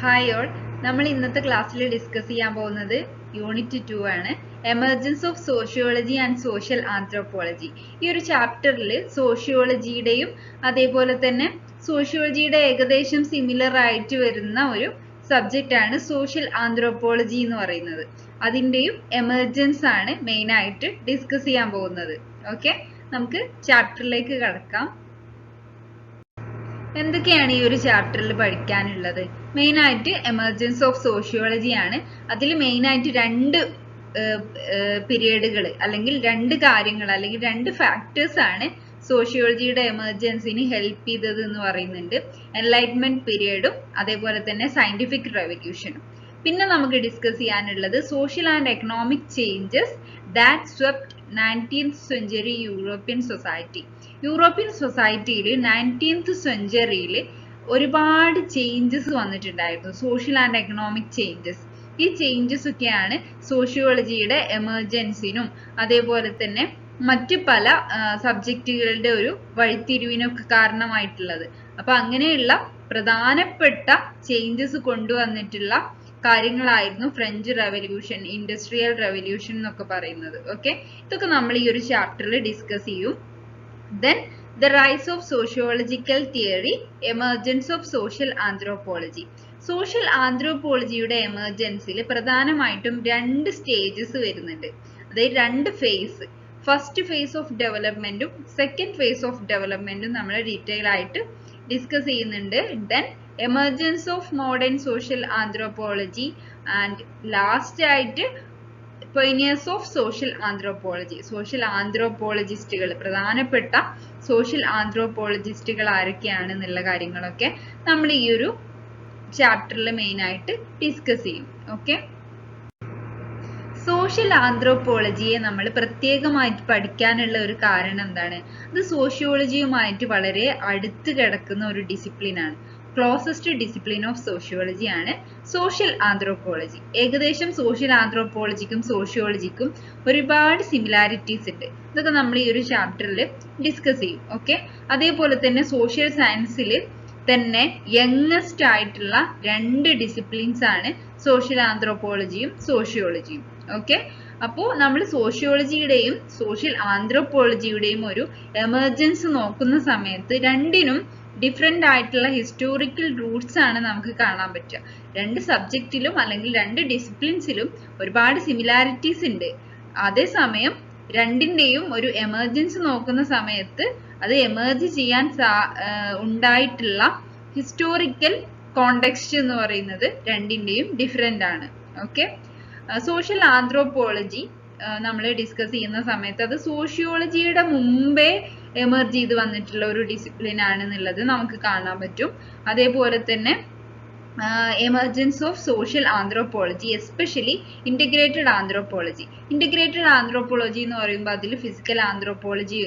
Hi all, നമ്മൾ ഇന്നത്തെ ക്ലാസ്സിൽ ഡിസ്കസ് ചെയ്യാൻ പോകുന്നത് യൂണിറ്റ് 2 ആണ്. Emergence of sociology and social anthropology. ഈ ഒരു ചാപ്റ്ററിൽ സോഷ്യോളജിയുടെയും അതേപോലെ തന്നെ സോഷ്യോളജിയുടെ ഏകദേശം സിമിലർ ആയിട്ട് വരുന്ന ഒരു സബ്ജക്റ്റ് ആണ് സോഷ്യൽ ആന്ത്രോപോളജി എന്ന് പറയുന്നത്. അതിൻ്റെയും എമർജൻസ് ആണ് മെയിൻ ആയിട്ട് ഡിസ്കസ് ചെയ്യാൻ പോകുന്നത്. ഓക്കെ, നമുക്ക് ചാപ്റ്ററിലേക്ക് കടക്കാം. എന്തൊക്കെയാണ് ഈ ഒരു ചാപ്റ്ററിൽ പഠിക്കാനുള്ളത്? മെയിൻ ആയിട്ട് എമർജൻസ് ഓഫ് സോഷ്യോളജി ആണ്. അതിൽ മെയിൻ ആയിട്ട് രണ്ട് പീരിയഡുകൾ അല്ലെങ്കിൽ രണ്ട് കാര്യങ്ങൾ അല്ലെങ്കിൽ രണ്ട് ഫാക്ടേഴ്സ് ആണ് സോഷ്യോളജിയുടെ എമർജൻസിന് ഹെൽപ്പ് ചെയ്തത് എന്ന് പറയുന്നുണ്ട്. എൻലൈറ്റ്മെന്റ് പീരിയഡും അതേപോലെ തന്നെ സയന്റിഫിക് റെവല്യൂഷനും. പിന്നെ നമുക്ക് ഡിസ്കസ് ചെയ്യാനുള്ളത് social and economic changes that swept 19th century European society. European സൊസൈറ്റിയിൽ 19th സെഞ്ച്വറിയിൽ ഒരുപാട് ചേഞ്ചസ് വന്നിട്ടുണ്ടായിരുന്നു, സോഷ്യൽ ആൻഡ് എക്കണോമിക് ചേഞ്ചസ്. ഈ ചേഞ്ചസ് ഒക്കെയാണ് സോഷ്യോളജിയുടെ എമർജൻസിനും അതേപോലെ തന്നെ മറ്റ് പല സബ്ജക്റ്റുകളുടെ ഒരു വഴിത്തിരിവിനൊക്കെ കാരണമായിട്ടുള്ളത്. അപ്പൊ അങ്ങനെയുള്ള പ്രധാനപ്പെട്ട ചേഞ്ചസ് കൊണ്ടുവന്നിട്ടുള്ള കാര്യങ്ങളായിരുന്നു ഫ്രഞ്ച് റെവല്യൂഷൻ, ഇൻഡസ്ട്രിയൽ റെവല്യൂഷൻ എന്നൊക്കെ പറയുന്നത്. ഓക്കെ, ഇതൊക്കെ നമ്മൾ ഈ ഒരു ചാപ്റ്ററിൽ ഡിസ്കസ് ചെയ്യും. Then the rise of sociological theory, emergence of social anthropology. Social ആന്ത്രോപോളജിയുടെ എമർജൻസിൽ പ്രധാനമായിട്ടും രണ്ട് സ്റ്റേജസ് വരുന്നുണ്ട്, അതായത് രണ്ട് ഫേസ്. ഫസ്റ്റ് ഫേസ് ഓഫ് ഡെവലപ്മെന്റും സെക്കൻഡ് ഫേസ് ഓഫ് ഡെവലപ്മെന്റും നമ്മൾ ഡീറ്റെയിൽ ആയിട്ട് ഡിസ്കസ് ചെയ്യുന്നുണ്ട്. Then emergence of modern social anthropology and last ആയിട്ട് pioneers of social anthropology. Social ആന്ത്രോപോളജിസ്റ്റുകൾ, പ്രധാനപ്പെട്ട സോഷ്യൽ ആന്ത്രോപോളജിസ്റ്റുകൾ ആരൊക്കെയാണെന്നുള്ള കാര്യങ്ങളൊക്കെ നമ്മൾ ഈ ഒരു ചാപ്റ്ററിൽ മെയിൻ ആയിട്ട് ഡിസ്കസ് ചെയ്യും. ഓക്കെ, സോഷ്യൽ ആന്ത്രോപോളജിയെ നമ്മൾ പ്രത്യേകമായിട്ട് പഠിക്കാനുള്ള ഒരു കാരണം എന്താണ്? അത് സോഷ്യോളജിയുമായിട്ട് വളരെ അടുത്ത് കിടക്കുന്ന ഒരു ഡിസിപ്ലിനാണ്. ക്ലോസസ്റ്റ് ഡിസിപ്ലിൻ ഓഫ് സോഷ്യോളജി ആണ് സോഷ്യൽ ആന്ത്രോപോളജി. ഏകദേശം സോഷ്യൽ ആന്ത്രോപോളജിക്കും സോഷ്യോളജിക്കും ഒരുപാട് സിമിലാരിറ്റീസ് ഉണ്ട്. ഇതൊക്കെ നമ്മൾ ഈ ഒരു ചാപ്റ്ററിൽ ഡിസ്കസ് ചെയ്യും. ഓക്കെ, അതേപോലെ തന്നെ സോഷ്യൽ സയൻസിൽ തന്നെ യങ്ങസ്റ്റ് ആയിട്ടുള്ള രണ്ട് ഡിസിപ്ലിൻസ് ആണ് സോഷ്യൽ ആന്ത്രോപോളജിയും സോഷ്യോളജിയും. ഓക്കെ, അപ്പോൾ നമ്മൾ സോഷ്യോളജിയുടെയും സോഷ്യൽ ആന്ത്രോപോളജിയുടെയും ഒരു എമർജൻസ് നോക്കുന്ന സമയത്ത് രണ്ടിനും ഡിഫറെന്റ് ആയിട്ടുള്ള ഹിസ്റ്റോറിക്കൽ റൂട്ട്സ് ആണ് നമുക്ക് കാണാൻ പറ്റുക. രണ്ട് സബ്ജക്റ്റിലും അല്ലെങ്കിൽ രണ്ട് ഡിസിപ്ലിൻസിലും ഒരുപാട് സിമിലാരിറ്റീസ് ഉണ്ട്. അതേസമയം രണ്ടിന്റെയും ഒരു എമർജൻസി നോക്കുന്ന സമയത്ത് അത് എമർജ് ചെയ്യാൻ ഉണ്ടായിട്ടുള്ള ഹിസ്റ്റോറിക്കൽ കോണ്ടെക്സ്റ്റ് എന്ന് പറയുന്നത് രണ്ടിന്റെയും ഡിഫറെന്റ് ആണ്. ഓക്കെ, സോഷ്യൽ ആന്ത്രോപോളജി നമ്മൾ ഡിസ്കസ് ചെയ്യുന്ന സമയത്ത് അത് സോഷ്യോളജിയുടെ മുമ്പേ എമർജ് ചെയ്ത് വന്നിട്ടുള്ള ഒരു ഡിസിപ്ലിൻ ആണെന്നുള്ളത് നമുക്ക് കാണാൻ പറ്റും. അതേപോലെ തന്നെ emergence of social anthropology, especially integrated anthropology. Integrated anthropology എന്ന് പറയുമ്പോൾ അതിൽ ഫിസിക്കൽ ആന്ത്രോപോളജി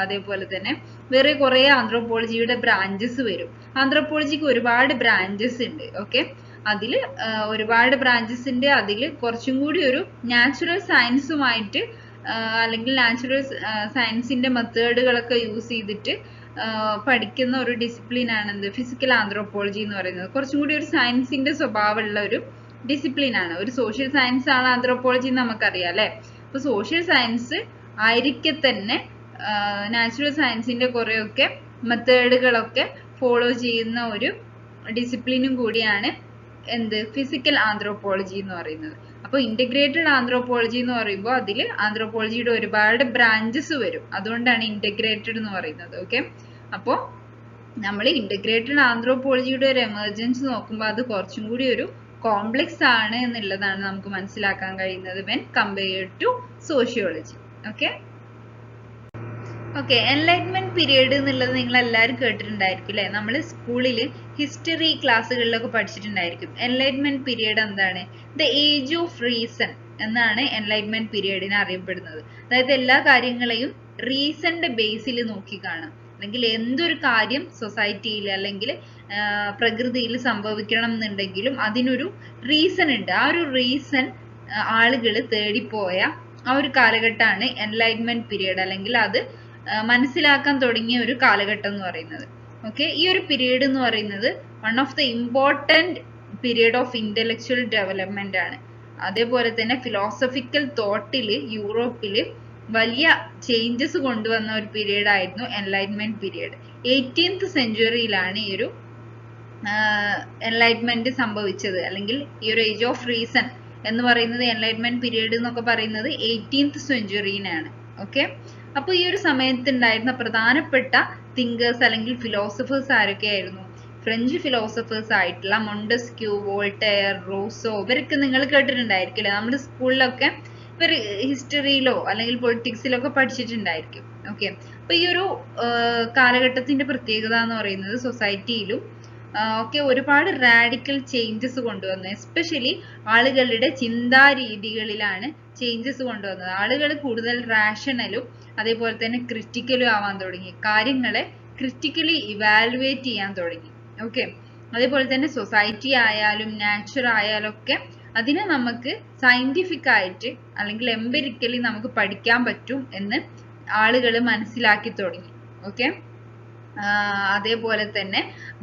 അതേപോലെ തന്നെ വേറെ കുറെ ആന്ത്രോപോളജിയുടെ ബ്രാഞ്ചസ് വരും. ആന്ത്രോപോളജിക്ക് ഒരുപാട് ബ്രാഞ്ചസ് ഉണ്ട്. ഓക്കെ, അതിൽ ഒരുപാട് ബ്രാഞ്ചസ് ഉണ്ട്. അതിൽ കുറച്ചും കൂടി ഒരു നാച്ചുറൽ സയൻസുമായിട്ട് അല്ലെങ്കിൽ നാച്ചുറൽ സയൻസിന്റെ മെത്തേഡുകളൊക്കെ യൂസ് ചെയ്തിട്ട് പഠിക്കുന്ന ഒരു ഡിസിപ്ലിൻ ആണ് എന്ത് ഫിസിക്കൽ ആന്ത്രോപോളജി എന്ന് പറയുന്നത്. കുറച്ചും കൂടി ഒരു സയൻസിന്റെ സ്വഭാവമുള്ള ഒരു ഡിസിപ്ലിൻ ആണ്. ഒരു സോഷ്യൽ സയൻസ് ആണ് ആന്ത്രോപോളജി എന്ന് നമുക്കറിയാം അല്ലെ. അപ്പൊ സോഷ്യൽ സയൻസ് ആയിരിക്കെ തന്നെ നാച്ചുറൽ സയൻസിന്റെ കുറെയൊക്കെ മെത്തേഡുകളൊക്കെ ഫോളോ ചെയ്യുന്ന ഒരു ഡിസിപ്ലിനും കൂടിയാണ് എന്ത് ഫിസിക്കൽ ആന്ത്രോപോളജി എന്ന് പറയുന്നത്. അപ്പോൾ ഇന്റഗ്രേറ്റഡ് ആന്ത്രോപോളജി എന്ന് പറയുമ്പോൾ അതിൽ ആന്ത്രോപോളജിയുടെ ഒരുപാട് ബ്രാഞ്ചസ് വരും, അതുകൊണ്ടാണ് ഇന്റഗ്രേറ്റഡ് എന്ന് പറയുന്നത്. ഓക്കെ, അപ്പോൾ നമ്മൾ ഇന്റഗ്രേറ്റഡ് ആന്ത്രോപോളജിയുടെ ഒരു എമർജൻസി നോക്കുമ്പോൾ അത് കുറച്ചും കൂടി ഒരു കോംപ്ലക്സ് ആണ് എന്നുള്ളതാണ് നമുക്ക് മനസ്സിലാക്കാൻ കഴിയുന്നത് when compared to sociology. Okay, okay, enlightenment period എന്നുള്ളത് നിങ്ങൾ എല്ലാവരും കേട്ടിട്ടുണ്ടായിരിക്കും അല്ലെ. നമ്മൾ സ്കൂളിൽ ഹിസ്റ്ററി ക്ലാസ്സുകളിലൊക്കെ പഠിച്ചിട്ടുണ്ടായിരിക്കും. എൻലൈറ്റ്മെന്റ് പീരീഡ് എന്താണ്? ദ ഏജ് ഓഫ് റീസൺ എന്നാണ് എൻലൈറ്റ്മെന്റ് പീരീഡിനെ അറിയപ്പെടുന്നത്. അതായത് എല്ലാ കാര്യങ്ങളെയും റീസണിന്റെ ബേസിൽ നോക്കി കാണാം. അല്ലെങ്കിൽ എന്തൊരു കാര്യം സൊസൈറ്റിയിൽ അല്ലെങ്കിൽ പ്രകൃതിയിൽ സംഭവിക്കണം എന്നുണ്ടെങ്കിലും അതിനൊരു റീസൺ ഉണ്ട്. ആ ഒരു റീസൺ ആളുകൾ തേടിപ്പോയ ആ ഒരു കാലഘട്ടമാണ് എൻലൈറ്റ്മെന്റ് പീരീഡ്, അല്ലെങ്കിൽ അത് മനസ്സിലാക്കാൻ തുടങ്ങിയ ഒരു കാലഘട്ടം എന്ന് പറയുന്നത്. ഓക്കെ, ഈ ഒരു പീരീഡ് എന്ന് പറയുന്നത് one of the important period of intellectual development ആണ്. അതേപോലെ തന്നെ ഫിലോസഫിക്കൽ തോട്ടില് യൂറോപ്പില് വലിയ ചേഞ്ചസ് കൊണ്ടുവന്ന ഒരു പീരീഡ് ആയിരുന്നു എൻലൈറ്റ്മെന്റ് പീരീഡ്. 18th സെഞ്ചുറിയിലാണ് ഈ ഒരു എൻലൈറ്റ്മെന്റ് സംഭവിച്ചത്, അല്ലെങ്കിൽ ഈ ഒരു ഏജ് ഓഫ് റീസൺ എന്ന് പറയുന്നത്, എൻലൈറ്റ്മെന്റ് പീരീഡ് എന്നൊക്കെ പറയുന്നത് 18th സെഞ്ചുറിയിലാണ്. ഓക്കെ, അപ്പൊ ഈ ഒരു സമയത്ത് ഉണ്ടായിരുന്ന പ്രധാനപ്പെട്ട തിങ്കേഴ്സ് അല്ലെങ്കിൽ ഫിലോസഫേഴ്സ് ആരൊക്കെയായിരുന്നു? ഫ്രഞ്ച് ഫിലോസഫേഴ്സ് ആയിട്ടുള്ള മൊണ്ടസ്ക്യൂ, വോൾട്ടയർ, റൂസോ, ഇവരൊക്കെ നിങ്ങൾ കേട്ടിട്ടുണ്ടായിരിക്കില്ലേ? നമ്മുടെ സ്കൂളിലൊക്കെ ഇവർ ഹിസ്റ്ററിയിലോ അല്ലെങ്കിൽ പൊളിറ്റിക്സിലോ ഒക്കെ പഠിച്ചിട്ടുണ്ടായിരിക്കും. ഓക്കെ, അപ്പൊ ഈ ഒരു കാലഘട്ടത്തിന്റെ പ്രത്യേകത എന്ന് പറയുന്നത് സൊസൈറ്റിയിലും ഒക്കെ ഒരുപാട് റാഡിക്കൽ ചേഞ്ചസ് കൊണ്ടുവന്നു. എസ്പെഷ്യലി ആളുകളുടെ ചിന്താരീതികളിലാണ് ചേഞ്ചസ് കൊണ്ടുവന്നത്. ആളുകൾ കൂടുതൽ റാഷണലും അതേപോലെ തന്നെ ക്രിറ്റിക്കലും ആവാൻ തുടങ്ങി. കാര്യങ്ങളെ ക്രിറ്റിക്കലി ഇവാലുവേറ്റ് ചെയ്യാൻ തുടങ്ങി. ഓക്കെ, അതേപോലെ തന്നെ സൊസൈറ്റി ആയാലും നാച്ചർ ആയാലും ഒക്കെ അതിനെ നമുക്ക് സയന്റിഫിക് ആയിട്ട് അല്ലെങ്കിൽ എംപിരിക്കലി നമുക്ക് പഠിക്കാൻ പറ്റും എന്ന് ആളുകൾ മനസ്സിലാക്കി തുടങ്ങി. ഓക്കെ, അതേപോലെ തന്നെ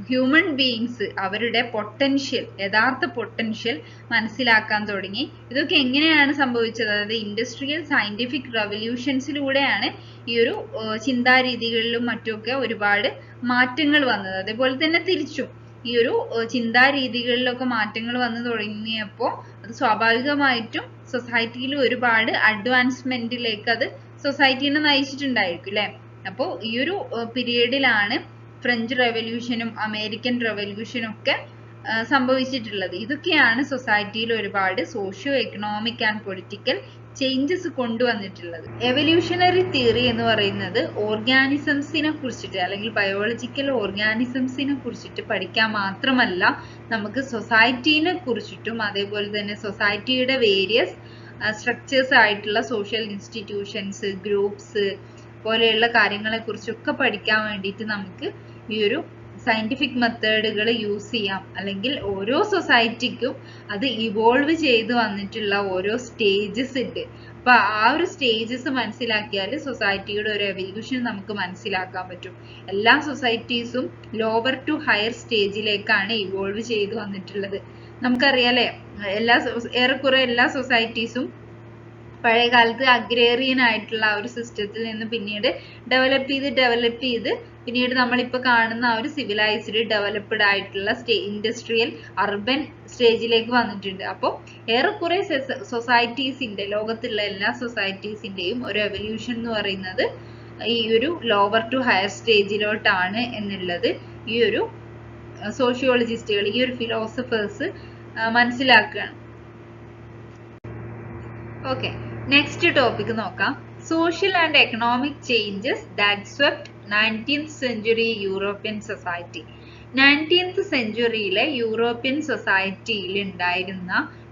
ഹ്യൂമൻ ബീയിങ്സ് അവരുടെ പൊട്ടൻഷ്യൽ, യഥാർത്ഥ പൊട്ടൻഷ്യൽ മനസ്സിലാക്കാൻ തുടങ്ങി. ഇതൊക്കെ എങ്ങനെയാണ് സംഭവിച്ചത്? അതായത് ഇൻഡസ്ട്രിയൽ സയന്റിഫിക് റവല്യൂഷൻസിലൂടെയാണ് ഈ ഒരു ചിന്താരീതികളിലും മറ്റുമൊക്കെ ഒരുപാട് മാറ്റങ്ങൾ വന്നത്. അതേപോലെ തന്നെ തിരിച്ചും ഈ ഒരു ചിന്താരീതികളിലൊക്കെ മാറ്റങ്ങൾ വന്നു തുടങ്ങിയപ്പോൾ അത് സ്വാഭാവികമായിട്ടും സൊസൈറ്റിയിൽ ഒരുപാട് അഡ്വാൻസ്മെന്റിലേക്ക് അത് സൊസൈറ്റിനെ നയിച്ചിട്ടുണ്ടായിരിക്കും അല്ലെ? അപ്പോൾ ഈ ഒരു പീരീഡിലാണ് ഫ്രഞ്ച് റെവല്യൂഷനും അമേരിക്കൻ റെവല്യൂഷനും ഒക്കെ സംഭവിച്ചിട്ടുള്ളത്. ഇതൊക്കെയാണ് സൊസൈറ്റിയിൽ ഒരുപാട് socio economic and political changes കൊണ്ടുവന്നിട്ടുള്ളത്. എവല്യൂഷണറി തിയറി എന്ന് പറയുന്നത് ഓർഗാനിസംസിനെ കുറിച്ചിട്ട് അല്ലെങ്കിൽ ബയോളജിക്കൽ ഓർഗാനിസംസിനെ കുറിച്ചിട്ട് പഠിക്കാൻ മാത്രമല്ല, നമുക്ക് സൊസൈറ്റീനെ കുറിച്ചിട്ടും അതേപോലെ തന്നെ സൊസൈറ്റിയുടെ വേരിയസ് സ്ട്രക്ചേഴ്സ് ആയിട്ടുള്ള സോഷ്യൽ ഇൻസ്റ്റിറ്റ്യൂഷൻസ്, ഗ്രൂപ്പ്സ് പോലെയുള്ള കാര്യങ്ങളെ കുറിച്ചൊക്കെ പഠിക്കാൻ വേണ്ടിയിട്ട് നമുക്ക് ഈ ഒരു സയന്റിഫിക് മെത്തേഡുകൾ യൂസ് ചെയ്യാം. അല്ലെങ്കിൽ ഓരോ സൊസൈറ്റിക്കും അത് ഇവോൾവ് ചെയ്ത് വന്നിട്ടുള്ള ഓരോ സ്റ്റേജസ് ഉണ്ട്. അപ്പൊ ആ ഒരു സ്റ്റേജസ് മനസ്സിലാക്കിയാൽ സൊസൈറ്റിയുടെ ഒരു എവല്യൂഷൻ നമുക്ക് മനസ്സിലാക്കാൻ പറ്റും. എല്ലാ സൊസൈറ്റീസും ലോവർ ടു ഹയർ സ്റ്റേജിലേക്കാണ് ഇവോൾവ് ചെയ്ത് വന്നിട്ടുള്ളത്. നമുക്കറിയാലേ, ഏറെക്കുറെ എല്ലാ സൊസൈറ്റീസും പഴയ കാലത്ത് അഗ്രേറിയൻ ആയിട്ടുള്ള ആ ഒരു സിസ്റ്റത്തിൽ നിന്ന് പിന്നീട് ഡെവലപ്പ് ചെയ്ത് പിന്നീട് നമ്മളിപ്പോ കാണുന്ന ആ ഒരു സിവിലൈസ്ഡ് ഡെവലപ്ഡ് ആയിട്ടുള്ള ഇൻഡസ്ട്രിയൽ അർബൻ സ്റ്റേജിലേക്ക് വന്നിട്ടുണ്ട്. അപ്പോൾ ഏറെക്കുറെ സൊസൈറ്റീസിന്റെ, ലോകത്തുള്ള എല്ലാ സൊസൈറ്റീസിന്റെയും ഒരു എവല്യൂഷൻ എന്ന് പറയുന്നത് ഈ ഒരു ലോവർ ടു ഹയർ സ്റ്റേജിലോട്ടാണ് എന്നുള്ളത് ഈ ഒരു സോഷ്യോളജിസ്റ്റുകൾ, ഈ ഒരു ഫിലോസഫേഴ്സ് മനസ്സിലാക്കുകയാണ്. ഓക്കെ, നെക്സ്റ്റ് ടോപ്പിക് നോക്കാം. Social and economic changes that swept 19th century European society. 19th സെഞ്ചുറിയിലെ യൂറോപ്യൻ സൊസൈറ്റിയിൽ ഉണ്ടായിരുന്ന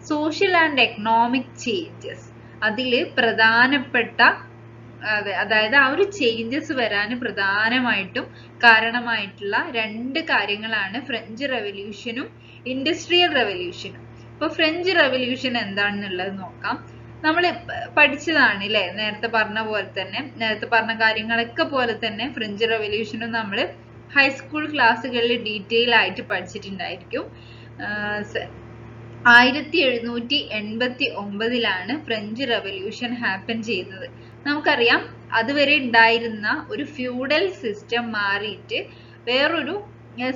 സോഷ്യൽ ആൻഡ് എക്കണോമിക് ചേഞ്ചസ്, അതിൽ പ്രധാനപ്പെട്ട അതായത് ആ ഒരു ചേഞ്ചസ് വരാൻ പ്രധാനമായിട്ടും കാരണമായിട്ടുള്ള രണ്ട് കാര്യങ്ങളാണ് ഫ്രഞ്ച് റെവല്യൂഷനും ഇൻഡസ്ട്രിയൽ റെവല്യൂഷനും. അപ്പൊ ഫ്രഞ്ച് റെവല്യൂഷൻ എന്താണെന്നുള്ളത് നോക്കാം. നമ്മൾ പഠിച്ചതാണ് അല്ലെ, നേരത്തെ പറഞ്ഞ കാര്യങ്ങളൊക്കെ പോലെ തന്നെ ഫ്രഞ്ച് റെവല്യൂഷനും നമ്മൾ ഹൈസ്കൂൾ ക്ലാസ്സുകളിൽ ഡീറ്റെയിൽ ആയിട്ട് പഠിച്ചിട്ടുണ്ടായിരിക്കും. 1789 ഫ്രഞ്ച് റെവല്യൂഷൻ ഹാപ്പൻ ചെയ്യുന്നത്. നമുക്കറിയാം, അതുവരെ ഉണ്ടായിരുന്ന ഒരു ഫ്യൂഡൽ സിസ്റ്റം മാറിയിട്ട് വേറൊരു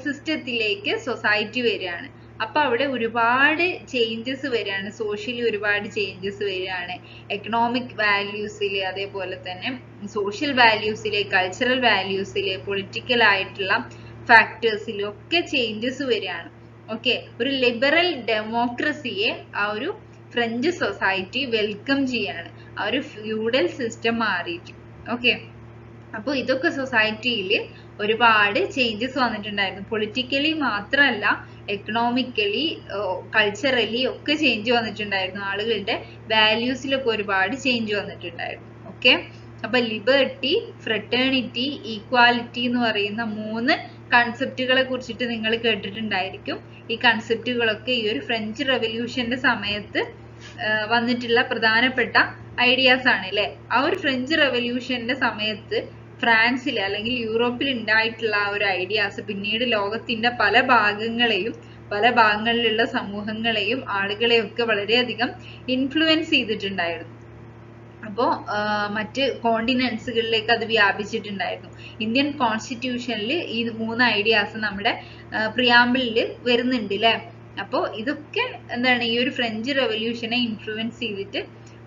സിസ്റ്റത്തിലേക്ക് സൊസൈറ്റി വരികയാണ്. അപ്പൊ അവിടെ ഒരുപാട് ചേഞ്ചസ് വരികയാണ്, സോഷ്യലി ഒരുപാട് ചേഞ്ചസ് വരികയാണ്. എക്കണോമിക് വാല്യൂസിൽ, അതേപോലെ തന്നെ സോഷ്യൽ വാല്യൂസിൽ, കൾച്ചറൽ വാല്യൂസിൽ, പൊളിറ്റിക്കൽ ആയിട്ടുള്ള ഫാക്ടേഴ്സിലും ഒക്കെ ചേഞ്ചസ് വരികയാണ്. ഓക്കെ, ഒരു ലിബറൽ ഡെമോക്രസിയെ ആ ഒരു ഫ്രഞ്ച് സൊസൈറ്റി വെൽക്കം ചെയ്യാണ്, ആ ഒരു ഫ്യൂഡൽ സിസ്റ്റം മാറിയിട്ട്. ഓക്കെ, അപ്പോൾ ഇതൊക്കെ സൊസൈറ്റിയിൽ ഒരുപാട് ചേഞ്ചസ് വന്നിട്ടുണ്ടായിരുന്നു. പൊളിറ്റിക്കലി മാത്രമല്ല, എക്കണോമിക്കലി, കൾച്ചറലി ഒക്കെ ചേഞ്ച് വന്നിട്ടുണ്ടായിരുന്നു. ആളുകളുടെ വാല്യൂസിലൊക്കെ ഒരുപാട് ചേഞ്ച് വന്നിട്ടുണ്ടായിരുന്നു. ഓക്കെ, അപ്പൊ ലിബർട്ടി, ഫ്രറ്റേണിറ്റി, ഈക്വാലിറ്റി എന്ന് പറയുന്ന 3 കൺസെപ്റ്റുകളെ കുറിച്ചിട്ട് നിങ്ങൾ കേട്ടിട്ടുണ്ടായിരിക്കും. ഈ കൺസെപ്റ്റുകളൊക്കെ ഈ ഒരു ഫ്രഞ്ച് റെവല്യൂഷന്റെ സമയത്ത് വന്നിട്ടുള്ള പ്രധാനപ്പെട്ട ഐഡിയാസ് ആണ് അല്ലെ. ആ ഒരു ഫ്രഞ്ച് റെവല്യൂഷന്റെ സമയത്ത് ഫ്രാൻസിൽ അല്ലെങ്കിൽ യൂറോപ്പിൽ ഉണ്ടായിട്ടുള്ള ആ ഒരു ഐഡിയാസ് പിന്നീട് ലോകത്തിന്റെ പല ഭാഗങ്ങളെയും പല ഭാഗങ്ങളിലുള്ള സമൂഹങ്ങളെയും ആളുകളെയും ഒക്കെ വളരെയധികം ഇൻഫ്ലുവൻസ് ചെയ്തിട്ടുണ്ടായിരുന്നു. അപ്പോൾ മറ്റ് കോണ്ടിനെന്റ്സുകളിലേക്ക് അത് വ്യാപിച്ചിട്ടുണ്ടായിരുന്നു. ഇന്ത്യൻ കോൺസ്റ്റിറ്റ്യൂഷനിൽ ഈ 3 ഐഡിയാസ് നമ്മുടെ പ്രിയാമ്പിളിൽ വരുന്നുണ്ട് അല്ലേ. അപ്പോൾ ഇതൊക്കെ എന്താണ് ഈ ഒരു ഫ്രഞ്ച് റെവല്യൂഷനെ ഇൻഫ്ലുവൻസ് ചെയ്തിട്ട്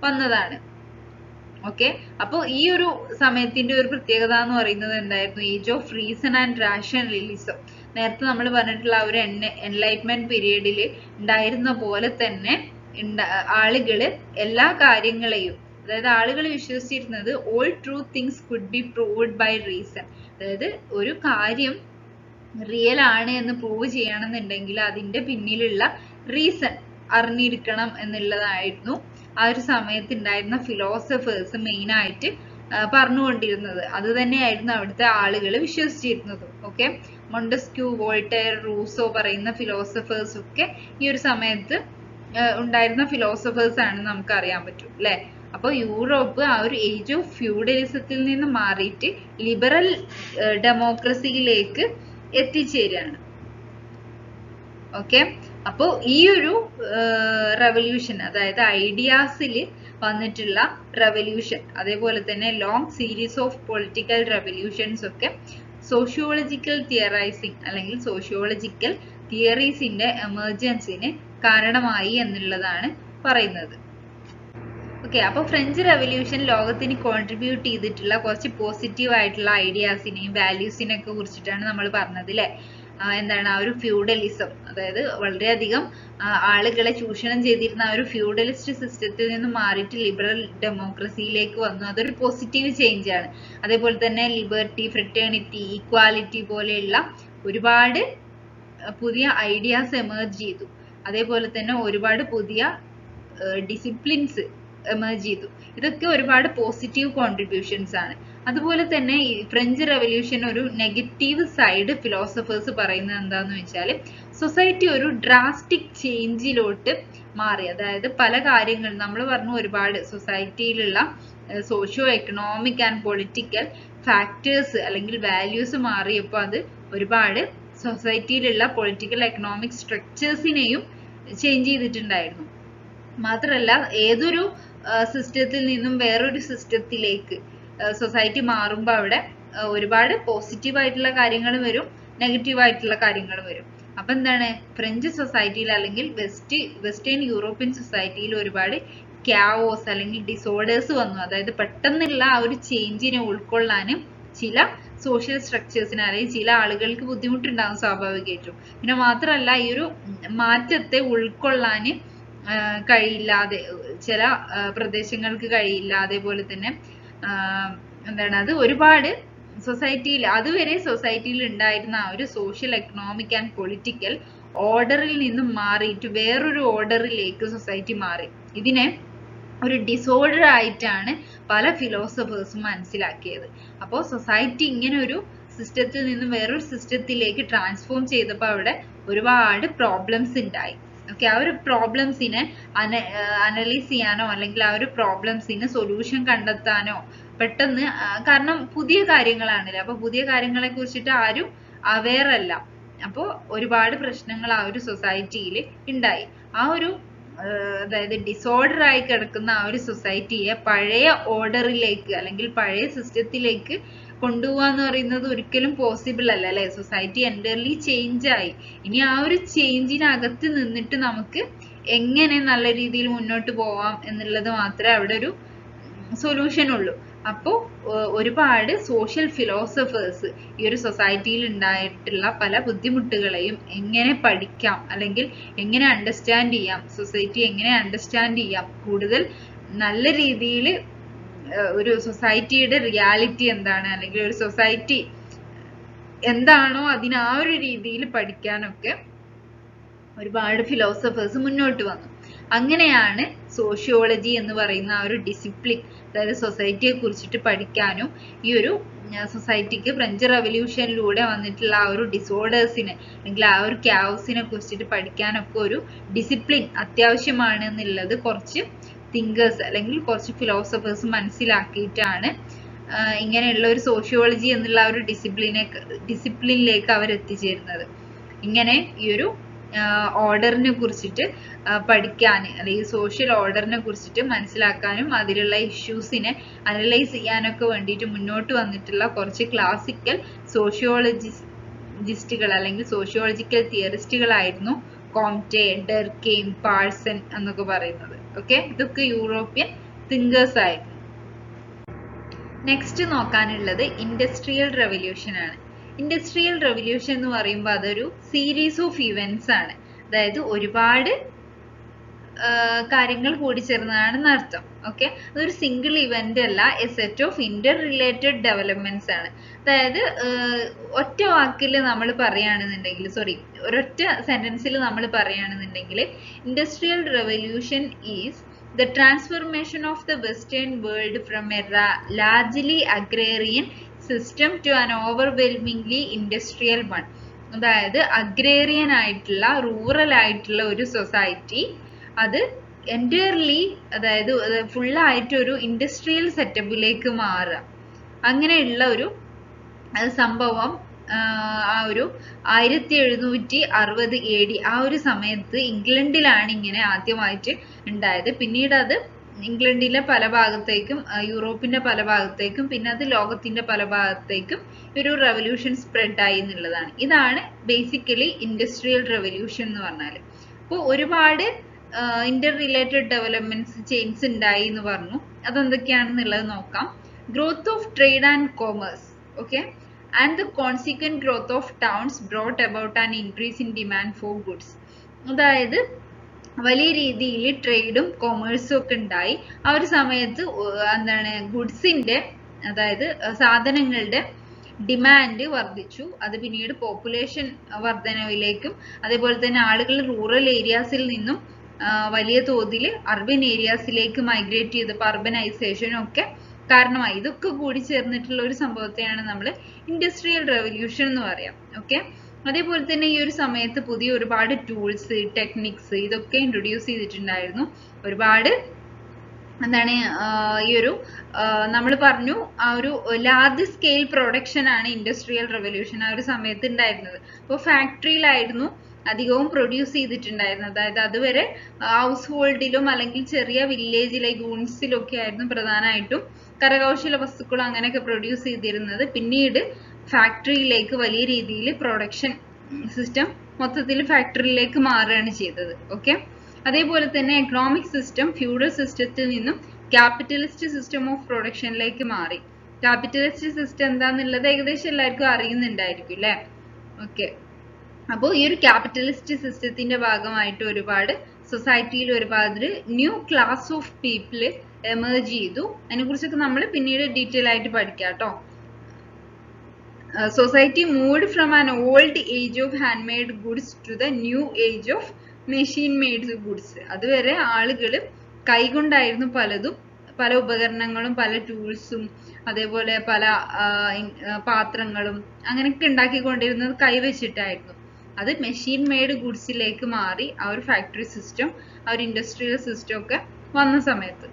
വന്നതാണ്. ഓക്കെ, അപ്പോൾ ഈ ഒരു സമയത്തിന്റെ ഒരു പ്രത്യേകത എന്ന് പറയുന്നത് എന്തായിരുന്നു? Age of reason and rationalism. നേരത്തെ നമ്മൾ പറഞ്ഞിട്ടുള്ള ആ ഒരു എൻലൈറ്റ്മെന്റ് പീരീഡിൽ ഉണ്ടായിരുന്ന പോലെ തന്നെ ആളുകള് എല്ലാ കാര്യങ്ങളെയും, അതായത് ആളുകൾ വിശ്വസിച്ചിരുന്നത് all true things could be proved by reason. അതായത് ഒരു കാര്യം റിയൽ ആണ് എന്ന് പ്രൂവ് ചെയ്യണമെന്നുണ്ടെങ്കിൽ അതിന്റെ പിന്നിലുള്ള റീസൺ അറിഞ്ഞിരിക്കണം എന്നുള്ളതായിരുന്നു ആ ഒരു സമയത്ത് ഉണ്ടായിരുന്ന ഫിലോസഫേഴ്സ് മെയിൻ ആയിട്ട് പറഞ്ഞുകൊണ്ടിരുന്നത്. അത് തന്നെയായിരുന്നു അവിടുത്തെ ആളുകൾ വിശ്വസിച്ചിരുന്നതും. ഓക്കെ, മൊണ്ടസ്ക്യൂ, വോൾട്ടയർ, റൂസോ പറയുന്ന ഫിലോസഫേഴ്സ് ഒക്കെ ഈ ഒരു സമയത്ത് ഉണ്ടായിരുന്ന ഫിലോസഫേഴ്സ് ആണ് നമുക്ക് അറിയാൻ പറ്റും അല്ലെ. അപ്പോൾ യൂറോപ്പ് ആ ഒരു ഏജ് ഓഫ് ഫ്യൂഡലിസത്തിൽ നിന്ന് മാറിയിട്ട് ലിബറൽ ഡെമോക്രസിയിലേക്ക് എത്തിച്ചേരാണ്. ഓക്കെ, അപ്പോൾ ഈ ഒരു റെവല്യൂഷൻ, അതായത് ഐഡിയാസിൽ വന്നിട്ടുള്ള റെവല്യൂഷൻ, അതേപോലെ തന്നെ long series of political revolutions ഒക്കെ സോഷ്യോളജിക്കൽ തിയറൈസിങ് അല്ലെങ്കിൽ സോഷ്യോളജിക്കൽ തിയറീസിന്റെ എമർജൻസിന് കാരണമായി എന്നുള്ളതാണ് പറയുന്നത്. ഓക്കെ, അപ്പോൾ ഫ്രഞ്ച് റെവല്യൂഷൻ ലോകത്തിന് കോൺട്രിബ്യൂട്ട് ചെയ്തിട്ടുള്ള കുറച്ച് പോസിറ്റീവ് ആയിട്ടുള്ള ഐഡിയാസിനെയും വാല്യൂസിനെയൊക്കെ കുറിച്ചിട്ടാണ് നമ്മൾ പറഞ്ഞത് അല്ലേ. എന്താണ് ആ ഒരു ഫ്യൂഡലിസം, അതായത് വളരെയധികം ആളുകളെ ചൂഷണം ചെയ്തിരുന്ന ആ ഒരു ഫ്യൂഡലിസ്റ്റ് സിസ്റ്റത്തിൽ നിന്ന് മാറിയിട്ട് ലിബറൽ ഡെമോക്രസിയിലേക്ക് വന്നു. അതൊരു പോസിറ്റീവ് ചേഞ്ച് ആണ്. അതേപോലെ തന്നെ ലിബർട്ടി, ഫ്രറ്റേണിറ്റി, ഈക്വാലിറ്റി പോലെയുള്ള ഒരുപാട് പുതിയ ഐഡിയാസ് എമർജ് ചെയ്തു. അതേപോലെ തന്നെ ഒരുപാട് പുതിയ ഡിസിപ്ലിൻസ് എമർജ് ചെയ്തു. ഇതൊക്കെ ഒരുപാട് പോസിറ്റീവ് കോൺട്രിബ്യൂഷൻസ് ആണ്. അതുപോലെ തന്നെ ഈ ഫ്രഞ്ച് റെവല്യൂഷൻ ഒരു നെഗറ്റീവ് സൈഡ് ഫിലോസഫേഴ്സ് പറയുന്നത് എന്താന്ന് വെച്ചാൽ സൊസൈറ്റി ഒരു ഡ്രാസ്റ്റിക് ചേഞ്ചിലോട്ട് മാറി. അതായത് പല കാര്യങ്ങളും നമ്മൾ പറഞ്ഞു, ഒരുപാട് സൊസൈറ്റിയിലുള്ള socio economic and political factors അല്ലെങ്കിൽ വാല്യൂസ് മാറിയപ്പോൾ അത് ഒരുപാട് സൊസൈറ്റിയിലുള്ള പൊളിറ്റിക്കൽ എക്കണോമിക് സ്ട്രക്ചേഴ്സിനെയും ചേഞ്ച് ചെയ്തിട്ടുണ്ടായിരുന്നു. മാത്രമല്ല ഏതൊരു സിസ്റ്റത്തിൽ നിന്നും വേറൊരു സിസ്റ്റത്തിലേക്ക് സൊസൈറ്റി മാറുമ്പോൾ അവിടെ ഒരുപാട് പോസിറ്റീവ് ആയിട്ടുള്ള കാര്യങ്ങൾ വരും, നെഗറ്റീവ് ആയിട്ടുള്ള കാര്യങ്ങൾ വരും. അപ്പൊ എന്താണ് ഫ്രഞ്ച് സൊസൈറ്റിയിൽ അല്ലെങ്കിൽ വെസ്റ്റേൺ യൂറോപ്യൻ സൊസൈറ്റിയിൽ ഒരുപാട് ക്യാവോസ് അല്ലെങ്കിൽ ഡിസോർഡേഴ്സ് വന്നു. അതായത് പെട്ടെന്നുള്ള ആ ഒരു ചേഞ്ചിനെ ഉൾക്കൊള്ളാനും ചില സോഷ്യൽ സ്ട്രക്ചേഴ്സിന് അല്ലെങ്കിൽ ചില ആളുകൾക്ക് ബുദ്ധിമുട്ടുണ്ടാകും സ്വാഭാവികമായിട്ടും. പിന്നെ മാത്രമല്ല ഈ ഒരു മാറ്റത്തെ ഉൾക്കൊള്ളാന് കഴിയില്ലാതെ ചില പ്രദേശങ്ങൾക്ക് കഴിയില്ല. അതേപോലെ തന്നെ എന്താണ് അത് ഒരുപാട് സൊസൈറ്റിയിൽ അതുവരെ സൊസൈറ്റിയിൽ ഉണ്ടായിരുന്ന ആ ഒരു സോഷ്യൽ എക്കണോമിക് ആൻഡ് പൊളിറ്റിക്കൽ ഓർഡറിൽ നിന്നും മാറിയിട്ട് വേറൊരു ഓർഡറിലേക്ക് സൊസൈറ്റി മാറി. ഇതിനെ ഒരു ഡിസോർഡർ ആയിട്ടാണ് പല ഫിലോസഫേഴ്സും മനസ്സിലാക്കിയത്. അപ്പോൾ സൊസൈറ്റി ഇങ്ങനെ ഒരു സിസ്റ്റത്തിൽ നിന്നും വേറൊരു സിസ്റ്റത്തിലേക്ക് ട്രാൻസ്ഫോം ചെയ്തപ്പോൾ അവിടെ ഒരുപാട് പ്രോബ്ലംസ് ഉണ്ടായി. ഓക്കെ, ആ ഒരു പ്രോബ്ലംസിനെ അനലൈസ് ചെയ്യാനോ അല്ലെങ്കിൽ ആ ഒരു പ്രോബ്ലംസിന് സൊല്യൂഷൻ കണ്ടെത്താനോ പെട്ടെന്ന്, കാരണം പുതിയ കാര്യങ്ങളാണല്ലോ, അപ്പൊ പുതിയ കാര്യങ്ങളെ കുറിച്ചിട്ട് ആരും അവെയർ അല്ല. അപ്പോൾ ഒരുപാട് പ്രശ്നങ്ങൾ ആ ഒരു സൊസൈറ്റിയിൽ ഉണ്ടായി. ആ ഒരു അതായത് ഡിസോർഡർ ആയി കിടക്കുന്ന ആ ഒരു സൊസൈറ്റിയെ പഴയ ഓർഡറിലേക്ക് അല്ലെങ്കിൽ പഴയ സിസ്റ്റത്തിലേക്ക് കൊണ്ടുപോവാന്ന് പറയുന്നത് ഒരിക്കലും പോസിബിൾ അല്ല അല്ലെ. സൊസൈറ്റി എൻറ്റയർലി ചേഞ്ച് ആയി. ഇനി ആ ഒരു ചേഞ്ചിനകത്ത് നിന്നിട്ട് നമുക്ക് എങ്ങനെ നല്ല രീതിയിൽ മുന്നോട്ട് പോവാം എന്നുള്ളത് മാത്രമേ അവിടെ ഒരു സൊല്യൂഷൻ ഉള്ളൂ. അപ്പോൾ ഒരുപാട് സോഷ്യൽ ഫിലോസഫേഴ്സ് ഈ ഒരു സൊസൈറ്റിയിൽ ഉണ്ടായിട്ടുള്ള പല ബുദ്ധിമുട്ടുകളെയും എങ്ങനെ പഠിക്കാം അല്ലെങ്കിൽ എങ്ങനെ അണ്ടർസ്റ്റാൻഡ് ചെയ്യാം, സൊസൈറ്റി എങ്ങനെ അണ്ടർസ്റ്റാൻഡ് ചെയ്യാം, കൂടുതൽ നല്ല രീതിയിൽ ഒരു സൊസൈറ്റിയുടെ റിയാലിറ്റി എന്താണ് അല്ലെങ്കിൽ ഒരു സൊസൈറ്റി എന്താണോ അതിന് ആ ഒരു രീതിയിൽ പഠിക്കാനൊക്കെ ഒരുപാട് ഫിലോസഫേഴ്സ് മുന്നോട്ട് വന്നു. അങ്ങനെയാണ് സോഷ്യോളജി എന്ന് പറയുന്ന ആ ഒരു ഡിസിപ്ലിൻ, അതായത് സൊസൈറ്റിയെ കുറിച്ചിട്ട് പഠിക്കാനും ഈ ഒരു സൊസൈറ്റിക്ക് ഫ്രഞ്ച് റെവല്യൂഷനിലൂടെ വന്നിട്ടുള്ള ആ ഒരു ഡിസോർഡേഴ്സിനെ അല്ലെങ്കിൽ ആ ഒരു ക്യാവസിനെ കുറിച്ചിട്ട് പഠിക്കാനൊക്കെ ഒരു ഡിസിപ്ലിൻ അത്യാവശ്യമാണ് എന്നുള്ളത് കുറച്ച് തിങ്കേഴ്സ് അല്ലെങ്കിൽ കുറച്ച് ഫിലോസഫേഴ്സ് മനസ്സിലാക്കിയിട്ടാണ് ഇങ്ങനെയുള്ള ഒരു സോഷ്യോളജി എന്നുള്ള ഒരു ഡിസിപ്ലിനിലേക്ക് അവർ എത്തിച്ചേരുന്നത്. ഇങ്ങനെ ഈ ഒരു ഓർഡറിനെ കുറിച്ചിട്ട് പഠിക്കാൻ അല്ലെങ്കിൽ സോഷ്യൽ ഓർഡറിനെ കുറിച്ചിട്ട് മനസ്സിലാക്കാനും അതിലുള്ള ഇഷ്യൂസിനെ അനലൈസ് ചെയ്യാനൊക്കെ വേണ്ടിയിട്ട് മുന്നോട്ട് വന്നിട്ടുള്ള കുറച്ച് ക്ലാസിക്കൽ സോഷ്യോളജിസ്റ്റുകൾ അല്ലെങ്കിൽ സോഷ്യോളജിക്കൽ തിയറിസ്റ്റുകളായിരുന്നു കോംറ്റെ, ഡർക്കെയിം, പാഴ്സൺ എന്നൊക്കെ പറയുന്നത്. ഓക്കെ, ഇതൊക്കെ യൂറോപ്യൻ തിങ്കേഴ്സ് ആയിരുന്നു. നെക്സ്റ്റ് നോക്കാനുള്ളത് ഇൻഡസ്ട്രിയൽ റെവല്യൂഷൻ ആണ്. ഇൻഡസ്ട്രിയൽ റെവല്യൂഷൻ എന്ന് പറയുമ്പോൾ അതൊരു സീരീസ് ഓഫ് ഇവന്റ്സ് ആണ്. അതായത് ഒരുപാട് കാര്യങ്ങൾ കൂടി ചേർന്നതാണെന്ന് അർത്ഥം. ഓക്കെ, അതൊരു സിംഗിൾ ഇവന്റ് അല്ല, A set of Inter related developments ആണ്. അതായത് ഒറ്റ വാക്കിൽ നമ്മൾ പറയുകയാണെന്നുണ്ടെങ്കിൽ, ഒരൊറ്റ സെന്റൻസിൽ നമ്മൾ പറയുകയാണെന്നുണ്ടെങ്കിൽ, industrial revolution is the transformation of the western world from a largely agrarian system to an overwhelmingly industrial one. അതായത് അഗ്രേറിയൻ ആയിട്ടുള്ള റൂറൽ ആയിട്ടുള്ള ഒരു സൊസൈറ്റി അത് എൻറ്റയർലി, അതായത് ഫുള്ളായിട്ട് ഒരു ഇൻഡസ്ട്രിയൽ സെറ്റപ്പിലേക്ക് മാറുക. അങ്ങനെയുള്ള ഒരു സംഭവം ആ ഒരു 1760 AD ആ ഒരു സമയത്ത് ഇംഗ്ലണ്ടിലാണ് ഇങ്ങനെ ആദ്യമായിട്ട് ഉണ്ടായത്. പിന്നീട് അത് ഇംഗ്ലണ്ടിലെ പല ഭാഗത്തേക്കും യൂറോപ്പിന്റെ പല ഭാഗത്തേക്കും പിന്നെ അത് ലോകത്തിന്റെ പല ഭാഗത്തേക്കും ഒരു റെവല്യൂഷൻ സ്പ്രെഡ് ആയി എന്നുള്ളതാണ്. ഇതാണ് ബേസിക്കലി ഇൻഡസ്ട്രിയൽ റെവല്യൂഷൻ എന്ന് പറഞ്ഞാൽ. അപ്പോൾ ഒരുപാട് ഇന്റർ റിലേറ്റഡ് ഡെവലപ്മെന്റ്സ് ചേഞ്ചസ് ഉണ്ടായി എന്ന് പറഞ്ഞു. അതെന്തൊക്കെയാണെന്നുള്ളത് നോക്കാം. Growth of trade and commerce, okay, and the consequent growth of towns brought about an increase in demand for goods. അതായത് വലിയ രീതിയിൽ ട്രേഡും കൊമേഴ്സും ഒക്കെ ഉണ്ടായി. ആ ഒരു സമയത്ത് എന്താണ് ഗുഡ്സിന്റെ, അതായത് സാധനങ്ങളുടെ ഡിമാൻഡ് വർദ്ധിച്ചു. അത് പിന്നീട് പോപ്പുലേഷൻ വർധനവിലേക്കും അതേപോലെ തന്നെ ആളുകൾ റൂറൽ ഏരിയാസിൽ നിന്നും വലിയ തോതിൽ അർബൻ ഏരിയാസിലേക്ക് മൈഗ്രേറ്റ് ചെയ്തപ്പോൾ അർബനൈസേഷനും ഒക്കെ കാരണമായി. ഇതൊക്കെ കൂടി ചേർന്നിട്ടുള്ള ഒരു സംഭവത്തെയാണ് നമ്മൾ ഇൻഡസ്ട്രിയൽ റെവല്യൂഷൻ എന്ന് പറയാം. ഓക്കെ, അതേപോലെ തന്നെ ഈ ഒരു സമയത്ത് പുതിയ ഒരുപാട് ടൂൾസ്, ടെക്നിക്സ് ഇതൊക്കെ ഇൻട്രൊഡ്യൂസ് ചെയ്തിട്ടുണ്ടായിരുന്നു. ഒരുപാട് എന്താണ് ഈ ഒരു നമ്മൾ പറഞ്ഞു ആ ഒരു ലാർജ് സ്കെയിൽ പ്രൊഡക്ഷൻ ആണ് ഇൻഡസ്ട്രിയൽ റെവല്യൂഷൻ ആ ഒരു സമയത്ത് ഉണ്ടായിരുന്നത്. അപ്പോൾ ഫാക്ടറിയിലായിരുന്നു അധികവും പ്രൊഡ്യൂസ് ചെയ്തിട്ടുണ്ടായിരുന്നത്. അതായത് അതുവരെ ഹൗസ് ഹോൾഡിലും അല്ലെങ്കിൽ ചെറിയ വില്ലേജിലെ യൂണിറ്റ്സിലൊക്കെ ആയിരുന്നു പ്രധാനമായിട്ടും കരകൗശല വസ്തുക്കൾ അങ്ങനെയൊക്കെ പ്രൊഡ്യൂസ് ചെയ്തിരുന്നത്. പിന്നീട് ഫാക്ടറിയിലേക്ക് വലിയ രീതിയിൽ പ്രൊഡക്ഷൻ സിസ്റ്റം മൊത്തത്തിൽ ഫാക്ടറിയിലേക്ക് മാറുകയാണ് ചെയ്തത്. ഓക്കെ, അതേപോലെ തന്നെ എക്കണോമിക് സിസ്റ്റം ഫ്യൂഡൽ സിസ്റ്റത്തിൽ നിന്നും ക്യാപിറ്റലിസ്റ്റ് സിസ്റ്റം ഓഫ് പ്രൊഡക്ഷനിലേക്ക് മാറി. ക്യാപിറ്റലിസ്റ്റ് സിസ്റ്റം എന്താന്നുള്ളത് ഏകദേശം എല്ലാവർക്കും അറിയുന്നുണ്ടായിരിക്കും അല്ലേ? ഓക്കെ, അപ്പോൾ ഈ ഒരു ക്യാപിറ്റലിസ്റ്റ് സിസ്റ്റത്തിന്റെ ഭാഗമായിട്ട് ഒരുപാട് സൊസൈറ്റിയിൽ ഒരുപാട് new class of people emerge ചെയ്തു. അതിനെക്കുറിച്ചൊക്കെ നമ്മൾ പിന്നീട് ഡീറ്റെയിൽ ആയിട്ട് പഠിക്കാം കേട്ടോ. Society moved from an old age of hand made goods to the new age of machine made goods. അതുവരെ ആളുകൾ കൈകൊണ്ടായിരുന്നു പല ഉപകരണങ്ങളും പല ടൂൾസും അതേപോലെ പല പാത്രങ്ങളും അങ്ങനെയൊക്കെ ഉണ്ടാക്കിക്കൊണ്ടിരുന്നത് കൈവച്ചിട്ടായിരുന്നു. അത് മെഷീൻ മെയ്ഡ് ഗുഡ്സിലേക്ക് മാറി ആ ഒരു ഫാക്ടറി സിസ്റ്റം, ആ ഒരു ഇൻഡസ്ട്രിയൽ സിസ്റ്റം ഒക്കെ വന്ന സമയത്ത്.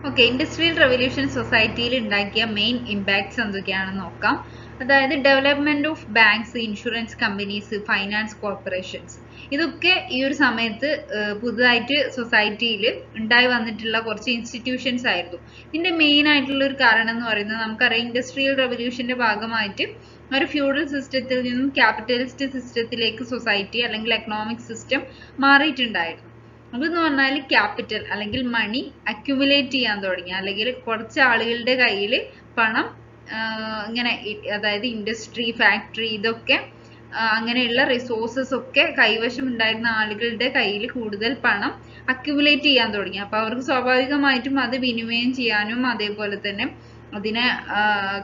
ഓക്കെ, ഇൻഡസ്ട്രിയൽ റെവല്യൂഷൻ സൊസൈറ്റിയിൽ ഉണ്ടാക്കിയ മെയിൻ ഇമ്പാക്ട്സ് എന്തൊക്കെയാണെന്ന് നോക്കാം. അതായത് development of banks, insurance companies, finance corporations, ഇതൊക്കെ ഈ ഒരു സമയത്ത് പുതുതായിട്ട് സൊസൈറ്റിയിൽ ഉണ്ടായി വന്നിട്ടുള്ള കുറച്ച് ഇൻസ്റ്റിറ്റ്യൂഷൻസ് ആയിരുന്നു. ഇതിന്റെ മെയിൻ ആയിട്ടുള്ള ഒരു കാരണം എന്ന് പറയുന്നത് നമുക്കറിയാം, ഇൻഡസ്ട്രിയൽ റെവല്യൂഷന്റെ ഭാഗമായിട്ട് ഒരു ഫ്യൂഡൽ സിസ്റ്റത്തിൽ നിന്നും ക്യാപിറ്റലിസ്റ്റ് സിസ്റ്റത്തിലേക്ക് സൊസൈറ്റി അല്ലെങ്കിൽ എക്കണോമിക് സിസ്റ്റം മാറിയിട്ടുണ്ടായിരുന്നു. അതെന്ന് പറഞ്ഞാൽ ക്യാപിറ്റൽ അല്ലെങ്കിൽ മണി അക്യുമുലേറ്റ് ചെയ്യാൻ തുടങ്ങി, അല്ലെങ്കിൽ കുറച്ച് ആളുകളുടെ കയ്യിൽ പണം ഇങ്ങനെ, അതായത് ഇൻഡസ്ട്രി, ഫാക്ടറി ഇതൊക്കെ അങ്ങനെയുള്ള റിസോഴ്സസ് ഒക്കെ കൈവശം ഉണ്ടായിരുന്ന ആളുകളുടെ കയ്യിൽ കൂടുതൽ പണം അക്യുമുലേറ്റ് ചെയ്യാൻ തുടങ്ങി. അപ്പൊ അവർക്ക് സ്വാഭാവികമായിട്ടും അത് വിനിമയം ചെയ്യാനും അതേപോലെ തന്നെ അതിനെ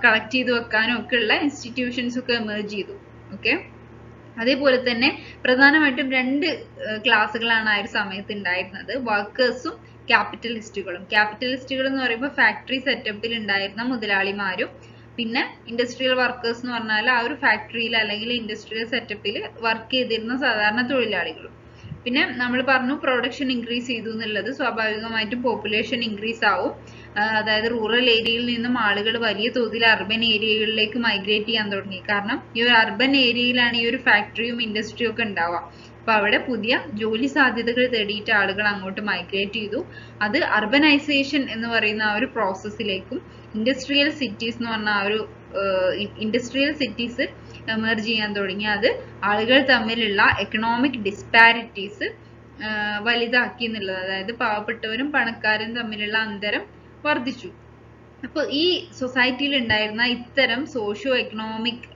കളക്ട് ചെയ്ത് വെക്കാനും ഒക്കെ ഉള്ള ഇൻസ്റ്റിറ്റ്യൂഷൻസ് ഒക്കെ എമേർജ് ചെയ്തു. ഓക്കെ, അതേപോലെ തന്നെ പ്രധാനമായിട്ടും രണ്ട് ക്ലാസ്സുകളാണ് ആ ഒരു സമയത്ത് ഉണ്ടായിരുന്നത്, വർക്കേഴ്സും ക്യാപിറ്റലിസ്റ്റുകളും. ക്യാപിറ്റലിസ്റ്റുകൾ എന്ന് പറയുമ്പോൾ ഫാക്ടറി സെറ്റപ്പിൽ ഉണ്ടായിരുന്ന മുതലാളിമാരും, പിന്നെ ഇൻഡസ്ട്രിയൽ വർക്കേഴ്സ് എന്ന് പറഞ്ഞാൽ ആ ഒരു ഫാക്ടറിയിൽ അല്ലെങ്കിൽ ഇൻഡസ്ട്രിയൽ സെറ്റപ്പിൽ വർക്ക് ചെയ്തിരുന്ന സാധാരണ തൊഴിലാളികളും. പിന്നെ നമ്മൾ പറഞ്ഞു പ്രൊഡക്ഷൻ ഇൻക്രീസ് ചെയ്തു എന്നുള്ളത്, സ്വാഭാവികമായിട്ടും പോപ്പുലേഷൻ ഇൻക്രീസ് ആവും. അതായത് റൂറൽ ഏരിയയിൽ നിന്നും ആളുകൾ വലിയ തോതിൽ അർബൻ ഏരിയകളിലേക്ക് മൈഗ്രേറ്റ് ചെയ്യാൻ തുടങ്ങി. കാരണം ഈ ഒരു അർബൻ ഏരിയയിലാണ് ഈ ഒരു ഫാക്ടറിയും ഇൻഡസ്ട്രിയും ഒക്കെ ഉണ്ടാവുക. അപ്പൊ അവിടെ പുതിയ ജോലി സാധ്യതകൾ തേടിയിട്ട് ആളുകൾ അങ്ങോട്ട് മൈഗ്രേറ്റ് ചെയ്തു. അത് അർബനൈസേഷൻ എന്ന് പറയുന്ന ആ ഒരു പ്രോസസ്സിലേക്കും ഇൻഡസ്ട്രിയൽ സിറ്റീസ് എന്ന് പറഞ്ഞ ആ ഒരു ഇൻഡസ്ട്രിയൽ സിറ്റീസ് എമർജ് ചെയ്യാൻ തുടങ്ങി. അത് ആളുകൾ തമ്മിലുള്ള എക്കണോമിക് ഡിസ്പാരിറ്റീസ് വലുതാക്കി എന്നുള്ളത്, അതായത് പാവപ്പെട്ടവരും പണക്കാരും തമ്മിലുള്ള അന്തരം വർദ്ധിച്ചു. അപ്പോൾ ഈ സൊസൈറ്റിയിൽ ഉണ്ടായിരുന്ന ഇത്തരം സോഷ്യോ എക്കണോമിക്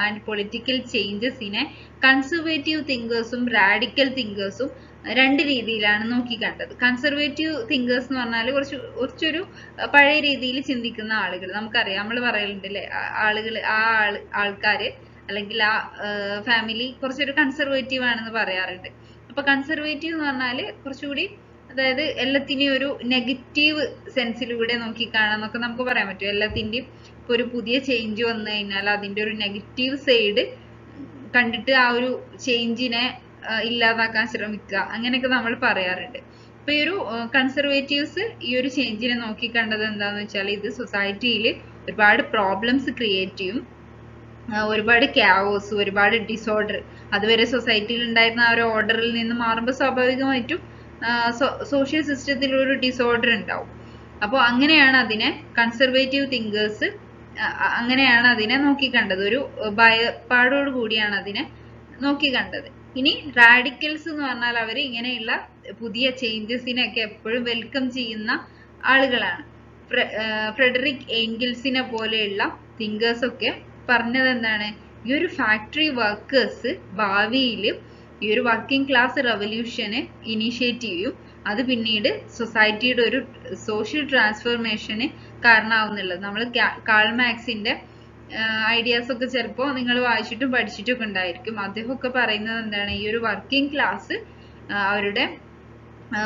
ആൻഡ് പൊളിറ്റിക്കൽ ചേഞ്ചസിനെ കൺസർവേറ്റീവ് തിങ്കേഴ്സും റാഡിക്കൽ തിങ്കേഴ്സും രണ്ട് രീതിയിലാണ് നോക്കിക്കണ്ടത്. കൺസർവേറ്റീവ് തിങ്കേഴ്സ് എന്ന് പറഞ്ഞാൽ കുറച്ചൊരു പഴയ രീതിയിൽ ചിന്തിക്കുന്ന ആളുകൾ. നമുക്കറിയാം, നമ്മൾ പറയലുണ്ട് അല്ലേ, ആൾക്കാര് അല്ലെങ്കിൽ ആ ഫാമിലി കുറച്ചൊരു കൺസർവേറ്റീവ് ആണെന്ന് പറയാറുണ്ട്. അപ്പൊ കൺസർവേറ്റീവ് എന്ന് പറഞ്ഞാൽ കുറച്ചുകൂടി, അതായത് എല്ലാത്തിനെയും ഒരു നെഗറ്റീവ് സെൻസിലൂടെ നോക്കിക്കാണാന്നൊക്കെ നമുക്ക് പറയാൻ പറ്റും. എല്ലാത്തിന്റെയും ഇപ്പൊ ഒരു പുതിയ ചേഞ്ച് വന്നു കഴിഞ്ഞാൽ അതിന്റെ ഒരു നെഗറ്റീവ് സൈഡ് കണ്ടിട്ട് ആ ഒരു ചേഞ്ചിനെ ഇല്ലാതാക്കാൻ ശ്രമിക്കുക, അങ്ങനെയൊക്കെ നമ്മൾ പറയാറുണ്ട്. അപ്പൊ ഈ ഒരു കൺസർവേറ്റീവ്സ് ഈ ഒരു ചേഞ്ചിനെ നോക്കിക്കണ്ടത് എന്താന്ന് വെച്ചാൽ, ഇത് സൊസൈറ്റിയിൽ ഒരുപാട് പ്രോബ്ലംസ് ക്രിയേറ്റ് ചെയ്യും, ഒരുപാട് ക്യാവോസ്, ഒരുപാട് ഡിസോർഡർ. അതുവരെ സൊസൈറ്റിയിൽ ഉണ്ടായിരുന്ന ആ ഒരു ഓർഡറിൽ നിന്ന് മാറുമ്പോൾ സ്വാഭാവികമായിട്ടും സോഷ്യൽ സിസ്റ്റത്തിൽ ഒരു ഡിസോർഡർ ഉണ്ടാവും. അപ്പോൾ അങ്ങനെയാണ് അതിനെ കൺസർവേറ്റീവ് തിങ്കേഴ്സ് അങ്ങനെയാണ് അതിനെ നോക്കിക്കണ്ടത്, ഒരു ഭയപ്പാടോട് കൂടിയാണ് അതിനെ നോക്കിക്കണ്ടത്. ഇനി റാഡിക്കൽസ് എന്ന് പറഞ്ഞാൽ അവർ ഇങ്ങനെയുള്ള പുതിയ ചേഞ്ചസിനെയൊക്കെ എപ്പോഴും വെൽക്കം ചെയ്യുന്ന ആളുകളാണ്. ഫ്രെഡറിക് ഏംഗൽസിനെ പോലെയുള്ള തിങ്കേഴ്സ് ഒക്കെ പറഞ്ഞത് എന്താണ്, ഈ ഒരു ഫാക്ടറി വർക്കേഴ്സ് ഭാവിയിൽ ഈ ഒരു വർക്കിംഗ് ക്ലാസ് റെവല്യൂഷന് ഇനിഷ്യേറ്റ് ചെയ്യും. അത് പിന്നീട് സൊസൈറ്റിയുടെ ഒരു സോഷ്യൽ ട്രാൻസ്ഫോർമേഷന് കാരണമാവുന്നുള്ളത്. നമ്മൾ കാൾ മാർക്സിന്റെ ഐഡിയാസ് ഒക്കെ ചിലപ്പോൾ നിങ്ങൾ വായിച്ചിട്ടും പഠിച്ചിട്ടും ഒക്കെ ഉണ്ടായിരിക്കും. അദ്ദേഹമൊക്കെ പറയുന്നത് എന്താണ്, ഈ ഒരു വർക്കിംഗ് ക്ലാസ് അവരുടെ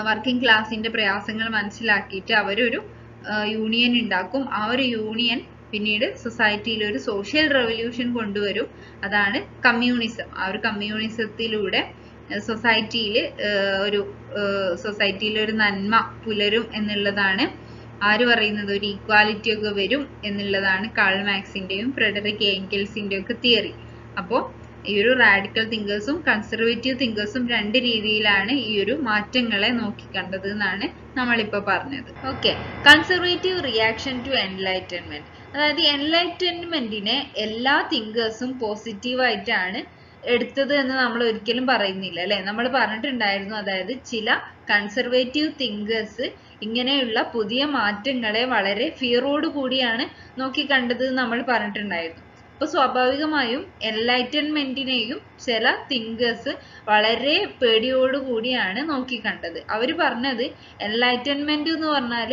വർക്കിംഗ് ക്ലാസിന്റെ പ്രയാസങ്ങൾ മനസ്സിലാക്കിയിട്ട് അവരൊരു യൂണിയൻ ഉണ്ടാക്കും. ആ ഒരു യൂണിയൻ പിന്നീട് സൊസൈറ്റിയിൽ ഒരു സോഷ്യൽ റെവല്യൂഷൻ കൊണ്ടുവരും. അതാണ് കമ്മ്യൂണിസം. ആ ഒരു കമ്മ്യൂണിസത്തിലൂടെ സൊസൈറ്റിയിൽ ഒരു നന്മ പുലരും എന്നുള്ളതാണ് ആര് പറയുന്നത്, ഒരു ഈക്വാലിറ്റി ഒക്കെ വരും എന്നുള്ളതാണ് കാൾ മാർക്സിന്റെയും ഫ്രെഡറിക് ഏംഗൽസിന്റെയും ഒക്കെ തിയറി. അപ്പോൾ ഈ ഒരു റാഡിക്കൽ തിങ്കേഴ്സും കൺസർവേറ്റീവ് തിങ്കേഴ്സും രണ്ട് രീതിയിലാണ് ഈ ഒരു മാറ്റങ്ങളെ നോക്കിക്കണ്ടത് എന്നാണ് നമ്മളിപ്പോൾ പറഞ്ഞത്. Okay, conservative reaction to enlightenment. അതായത് എൻലൈറ്റൻമെന്റിനെ എല്ലാ തിങ്കേഴ്സും പോസിറ്റീവായിട്ടാണ് എടുത്തത് എന്ന് നമ്മൾ ഒരിക്കലും പറയുന്നില്ല അല്ലെ. നമ്മൾ പറഞ്ഞിട്ടുണ്ടായിരുന്നു, അതായത് ചില കൺസർവേറ്റീവ് തിങ്കേഴ്സ് ഇങ്ങനെയുള്ള പുതിയ മാറ്റങ്ങളെ വളരെ ഫിയറോട് കൂടിയാണ് നോക്കിക്കണ്ടത് നമ്മൾ പറഞ്ഞിട്ടുണ്ടായിരുന്നു. അപ്പൊ സ്വാഭാവികമായും എൻലൈറ്റൻമെന്റിനെയും ചില തിങ്കേഴ്സ് വളരെ പേടിയോടുകൂടിയാണ് നോക്കിക്കണ്ടത്. അവർ പറഞ്ഞത് എൻലൈറ്റൻമെന്റ് എന്ന് പറഞ്ഞാൽ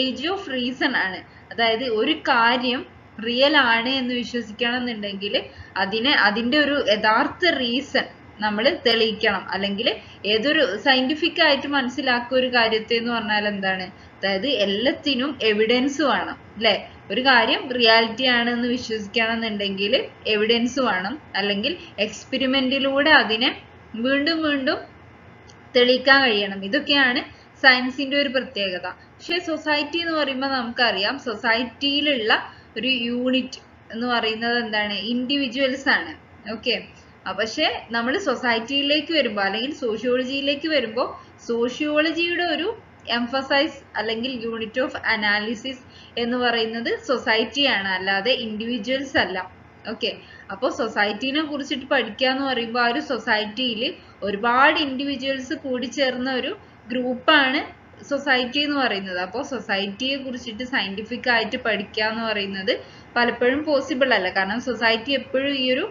ഏജ് ഓഫ് റീസൺ ആണ്. അതായത് ഒരു കാര്യം റിയൽ ആണ് എന്ന് വിശ്വസിക്കണം എന്നുണ്ടെങ്കിൽ അതിന്റെ ഒരു യഥാർത്ഥ റീസൺ നമ്മൾ തെളിയിക്കണം. അല്ലെങ്കിൽ ഏതൊരു സയന്റിഫിക് ആയിട്ട് മനസ്സിലാക്കിയ ഒരു കാര്യത്തെ എന്ന് പറഞ്ഞാൽ എന്താണ്, അതായത് എല്ലാത്തിനും എവിഡൻസ് വേണം അല്ലെ. ഒരു കാര്യം റിയാലിറ്റി ആണ് എന്ന് വിശ്വസിക്കണം എന്നുണ്ടെങ്കിൽ എവിഡൻസ് വേണം, അല്ലെങ്കിൽ എക്സ്പെരിമെന്റിലൂടെ അതിനെ വീണ്ടും വീണ്ടും തെളിയിക്കാൻ കഴിയണം. ഇതൊക്കെയാണ് സയൻസിന്റെ ഒരു പ്രത്യേകത. പക്ഷെ സൊസൈറ്റി എന്ന് പറയുമ്പോൾ നമുക്കറിയാം, സൊസൈറ്റിയിലുള്ള ഒരു യൂണിറ്റ് എന്ന് പറയുന്നത് എന്താണ്, ഇൻഡിവിജ്വൽസ് ആണ്. ഓക്കെ, പക്ഷെ നമ്മൾ സൊസൈറ്റിയിലേക്ക് വരുമ്പോൾ അല്ലെങ്കിൽ സോഷ്യോളജിയിലേക്ക് വരുമ്പോൾ സോഷ്യോളജിയുടെ ഒരു എംഫസൈസ് അല്ലെങ്കിൽ യൂണിറ്റ് ഓഫ് അനാലിസിസ് എന്ന് പറയുന്നത് സൊസൈറ്റിയാണ്, അല്ലാതെ ഇൻഡിവിജ്വൽസ് അല്ല. ഓക്കെ, അപ്പോൾ സൊസൈറ്റിനെ കുറിച്ചിട്ട് പഠിക്കുക എന്ന് പറയുമ്പോൾ ആ ഒരു സൊസൈറ്റിയിൽ ഒരുപാട് ഇൻഡിവിജ്വൽസ് കൂടി ചേർന്ന ഒരു ഗ്രൂപ്പാണ് സൊസൈറ്റി എന്ന് പറയുന്നത്. അപ്പോൾ സൊസൈറ്റിയെ കുറിച്ചിട്ട് സയന്റിഫിക് ആയിട്ട് പഠിക്കുക എന്ന് പറയുന്നത് പലപ്പോഴും പോസിബിൾ അല്ല. കാരണം സൊസൈറ്റി എപ്പോഴും ഈ ഒരു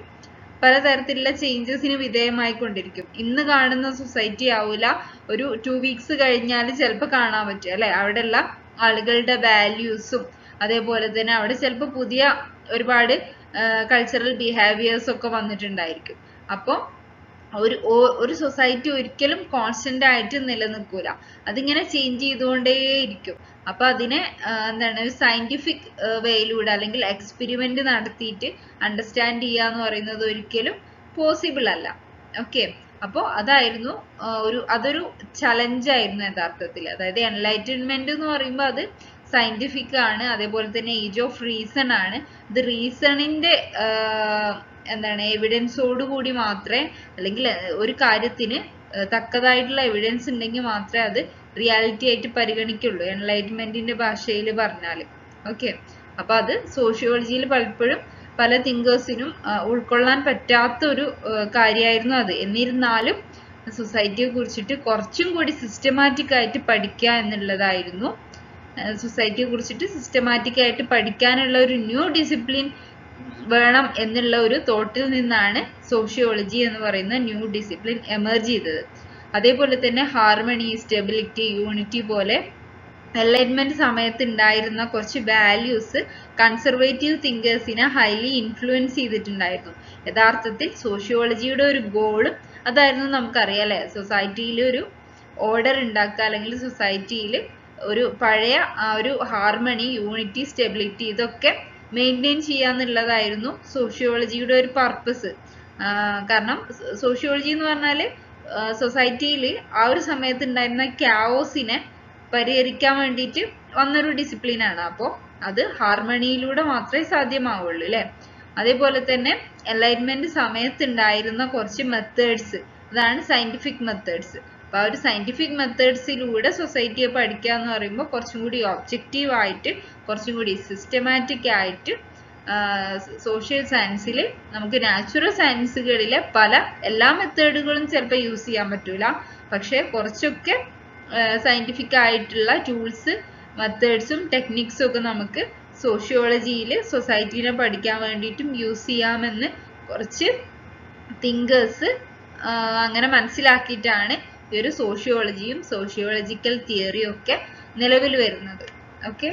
പലതരത്തിലുള്ള ചേഞ്ചസിന് വിധേയമായിക്കൊണ്ടിരിക്കും. ഇന്ന് കാണുന്ന സൊസൈറ്റി ആവില്ല ഒരു 2 weeks കഴിഞ്ഞാൽ ചിലപ്പോൾ കാണാൻ പറ്റും അല്ലെ. അവിടെയുള്ള ആളുകളുടെ വാല്യൂസും അതേപോലെ തന്നെ അവിടെ ചിലപ്പോൾ പുതിയ ഒരുപാട് കൾച്ചറൽ ബിഹേവിയേഴ്സ് ഒക്കെ വന്നിട്ടുണ്ടായിരിക്കും. അപ്പോൾ ഒരു സൊസൈറ്റി ഒരിക്കലും കോൺസ്റ്റന്റ് ആയിട്ട് നിലനിൽക്കൂല, അതിങ്ങനെ ചേഞ്ച് ചെയ്തുകൊണ്ടേയിരിക്കും. അപ്പൊ അതിനെ എന്താണ്, ഒരു സയന്റിഫിക് വേയിലൂടെ അല്ലെങ്കിൽ എക്സ്പെരിമെന്റ് നടത്തിയിട്ട് അണ്ടർസ്റ്റാൻഡ് ചെയ്യുക എന്ന് പറയുന്നത് ഒരിക്കലും പോസിബിൾ അല്ല. ഓക്കെ, അപ്പോൾ അതായിരുന്നു അതൊരു ചലഞ്ച് ആയിരുന്നു യഥാർത്ഥത്തിൽ. അതായത് എൻലൈറ്റൻമെന്റ് എന്ന് പറയുമ്പോൾ അത് സയന്റിഫിക് ആണ്, അതേപോലെ തന്നെ ഏജ് ഓഫ് റീസൺ ആണ്. ഇത് റീസണിന്റെ എന്താണ് എവിഡൻസോട് കൂടി മാത്രമേ, അല്ലെങ്കിൽ ഒരു കാര്യത്തിന് തക്കതായിട്ടുള്ള എവിഡൻസ് ഉണ്ടെങ്കിൽ മാത്രമേ അത് റിയാലിറ്റി ആയിട്ട് പരിഗണിക്കുള്ളൂ, എൻലൈറ്റ്മെന്റിന്റെ ഭാഷയിൽ പറഞ്ഞാൽ. ഓക്കെ, അപ്പൊ അത് സോഷ്യോളജിയിൽ പലപ്പോഴും പല തിങ്കേഴ്സിനും ഉൾക്കൊള്ളാൻ പറ്റാത്ത ഒരു കാര്യമായിരുന്നു അത്. എന്നിരുന്നാലും സൊസൈറ്റിയെ കുറിച്ചിട്ട് കുറച്ചും കൂടി സിസ്റ്റമാറ്റിക് ആയിട്ട് പഠിക്കുക എന്നുള്ളതായിരുന്നു, സൊസൈറ്റിയെ കുറിച്ചിട്ട് സിസ്റ്റമാറ്റിക് ആയിട്ട് പഠിക്കാനുള്ള ഒരു ന്യൂ ഡിസിപ്ലിൻ വേണം എന്നുള്ള ഒരു തോട്ടിൽ നിന്നാണ് സോഷ്യോളജി എന്ന് പറയുന്ന ന്യൂ ഡിസിപ്ലിൻ എമർജ് ചെയ്തത്. അതേപോലെ തന്നെ ഹാർമണി, സ്റ്റെബിലിറ്റി, യൂണിറ്റി പോലെ എൻലൈറ്റ്മെന്റ് സമയത്ത് ഉണ്ടായിരുന്ന കുറച്ച് വാല്യൂസ് കൺസർവേറ്റീവ് തിങ്കേഴ്സിനെ ഹൈലി ഇൻഫ്ലുവൻസ് ചെയ്തിട്ടുണ്ടായിരുന്നു. യഥാർത്ഥത്തിൽ സോഷ്യോളജിയുടെ ഒരു ഗോളും അതായിരുന്നു, നമുക്കറിയാം അല്ലെ, സൊസൈറ്റിയിൽ ഒരു ഓർഡർ ഉണ്ടാക്കുക, അല്ലെങ്കിൽ സൊസൈറ്റിയിൽ ഒരു പഴയ ആ ഒരു ഹാർമണി, യൂണിറ്റി, സ്റ്റെബിലിറ്റി ഇതൊക്കെ മെയിൻറ്റെയിൻ ചെയ്യാന്നുള്ളതായിരുന്നു സോഷ്യോളജിയുടെ ഒരു പർപ്പസ്. കാരണം സോഷ്യോളജി എന്ന് പറഞ്ഞാൽ സൊസൈറ്റിയിൽ ആ ഒരു സമയത്ത് ഉണ്ടായിരുന്ന ക്യാവോസിനെ പരിഹരിക്കാൻ വേണ്ടിയിട്ട് വന്നൊരു ഡിസിപ്ലിനാണ്. അപ്പോൾ അത് ഹാർമണിയിലൂടെ മാത്രമേ സാധ്യമാവുള്ളൂ അല്ലെ. അതേപോലെ തന്നെ എൻലൈറ്റ്മെന്റ് സമയത്ത് ഉണ്ടായിരുന്ന കുറച്ച് മെത്തേഡ്സ്, അതാണ് സയന്റിഫിക് മെത്തേഡ്സ്. അപ്പൊ ആ ഒരു സയന്റിഫിക് മെത്തേഡ്സിലൂടെ സൊസൈറ്റിയെ പഠിക്കുക എന്ന് പറയുമ്പോൾ കുറച്ചും കൂടി ഒബ്ജക്റ്റീവ് ആയിട്ട്, കുറച്ചും കൂടി സിസ്റ്റമാറ്റിക് ആയിട്ട്, സോഷ്യൽ സയൻസിൽ നമുക്ക് നാച്ചുറൽ സയൻസുകളിലെ എല്ലാ മെത്തേഡുകളും ചിലപ്പോൾ യൂസ് ചെയ്യാൻ പറ്റൂല, പക്ഷെ കുറച്ചൊക്കെ സയന്റിഫിക് ആയിട്ടുള്ള ടൂൾസ്, മെത്തേഡ്സും ടെക്നിക്സും ഒക്കെ നമുക്ക് സോഷ്യോളജിയിൽ സൊസൈറ്റിനെ പഠിക്കാൻ വേണ്ടിയിട്ടും യൂസ് ചെയ്യാമെന്ന് കുറച്ച് തിങ്കേഴ്സ് അങ്ങനെ മനസ്സിലാക്കിയിട്ടാണ് ഈ ഒരു സോഷ്യോളജിയും സോഷ്യോളജിക്കൽ തിയറിയും ഒക്കെ നിലവിൽ വരുന്നത്. ഓക്കെ.